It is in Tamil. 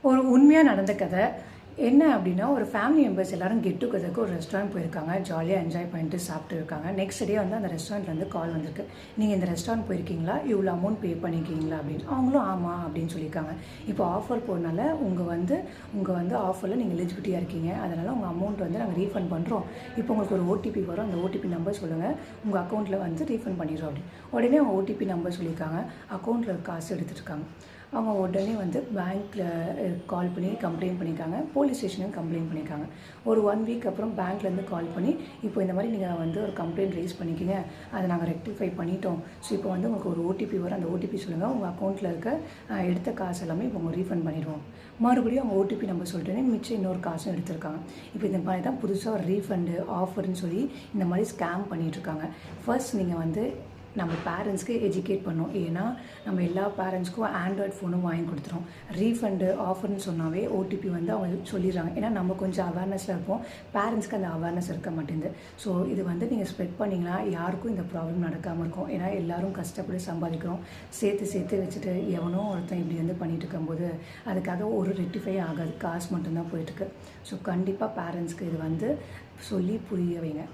ஒரு உண்மையாக நடந்த கதை என்ன அப்படின்னா, ஒரு ஃபேமிலி மெம்பர்ஸ் எல்லாரும் கெட் டுகெதருக்கு ஒரு ரெஸ்டாரண்ட் போயிருக்காங்க. ஜாலியாக என்ஜாய் பண்ணிட்டு சாப்பிட்டு இருக்காங்க. நெக்ஸ்ட் டே வந்து அந்த ரெஸ்டாரண்ட்லேருந்து கால் வந்திருக்கு. நீங்கள் இந்த ரெஸ்டாரண்ட் போயிருக்கீங்களா, இவ்வளோ அமௌண்ட் பே பண்ணியிருக்கீங்களா அப்படின்னு. அவங்களும் ஆமாம் அப்படின்னு சொல்லியிருக்காங்க. இப்போ ஆஃபர் போனால உங்கள் வந்து ஆஃபரில் நீங்கள் எலிஜிபிலிட்டியாக இருக்கீங்க, அதனால் உங்கள் அமௌண்ட் வந்து நாங்கள் ரீஃபண்ட் பண்ணுறோம். இப்போ உங்களுக்கு ஒரு ஓடிபி வரும், அந்த ஓடிபி நம்பர் சொல்லுங்கள், உங்கள் அக்கௌண்ட்டில் வந்து ரீஃபண்ட் பண்ணிடுறோம் அப்படின்னு. உடனே அவங்க ஓடிபி நம்பர் சொல்லியிருக்காங்க. அக்கௌண்ட்டில் காசு எடுத்துகிட்டு இருக்காங்க. அவங்க உடனே வந்து பேங்க்கில் கால் பண்ணி கம்ப்ளைண்ட் பண்ணியிருக்காங்க. போலீஸ் ஸ்டேஷனுக்கு கம்ப்ளைண்ட் பண்ணியிருக்காங்க. ஒரு 1 வீக் அப்புறம் பேங்க்லேருந்து கால் பண்ணி, இப்போ இந்த மாதிரி நீங்கள் வந்து ஒரு கம்ப்ளைண்ட் ரைஸ் பண்ணிக்கிங்க, அதை நாங்கள் ரெக்டிஃபை பண்ணிட்டோம். ஸோ இப்போ வந்து உங்களுக்கு ஒரு ஓடிபி வரும், அந்த ஓடிபி சொல்லுங்கள், உங்கள் அக்கௌண்ட்டில் இருக்க எடுத்த காசு எல்லாமே இப்போ உங்கள் ரீஃபண்ட் பண்ணிடுவோம். மறுபடியும் அவங்க ஓடிபி நம்பர் சொல்லிட்டோன்னே மிச்சம் இன்னொரு காசும் எடுத்திருக்காங்க. இப்போ இந்த மாதிரி தான் புதுசாக ஒரு ரீஃபண்டு ஆஃபர்னு சொல்லி இந்த மாதிரி ஸ்கேம் பண்ணிகிட்ருக்காங்க. ஃபர்ஸ்ட் நீங்கள் வந்து நம்ம பேரண்ட்ஸ்க்கு எஜுகேட் பண்ணோம். ஏன்னா நம்ம எல்லா பேரண்ட்ஸ்க்கும் ஆண்ட்ராய்ட் ஃபோனும் வாங்கி கொடுத்துரும். ரீஃபண்டு ஆஃபர்னு சொன்னாவே ஓடிபி வந்து அவங்க சொல்லிடுறாங்க. ஏன்னா நம்ம கொஞ்சம் அவேர்னஸில் இருப்போம், பேரண்ட்ஸ்க்கு அந்த அவேர்னஸ் இருக்க மாட்டேங்குது. ஸோ இது வந்து நீங்கள் ஸ்ப்ரெட் பண்ணிங்கன்னா யாருக்கும் இந்த ப்ராப்ளம் நடக்காமல் இருக்கும். ஏன்னா எல்லோரும் கஷ்டப்பட்டு சம்பாதிக்கிறோம். சேர்த்து வச்சுட்டு எவனோ ஒருத்தன் இப்படி வந்து பண்ணிட்டு இருக்கும்போது அதுக்காக ஒரு ரெக்டிஃபை ஆகாது, காசு மட்டும்தான் போயிட்டுருக்கு. ஸோ கண்டிப்பாக பேரண்ட்ஸ்க்கு இது வந்து சொல்லி புரிய வைங்க.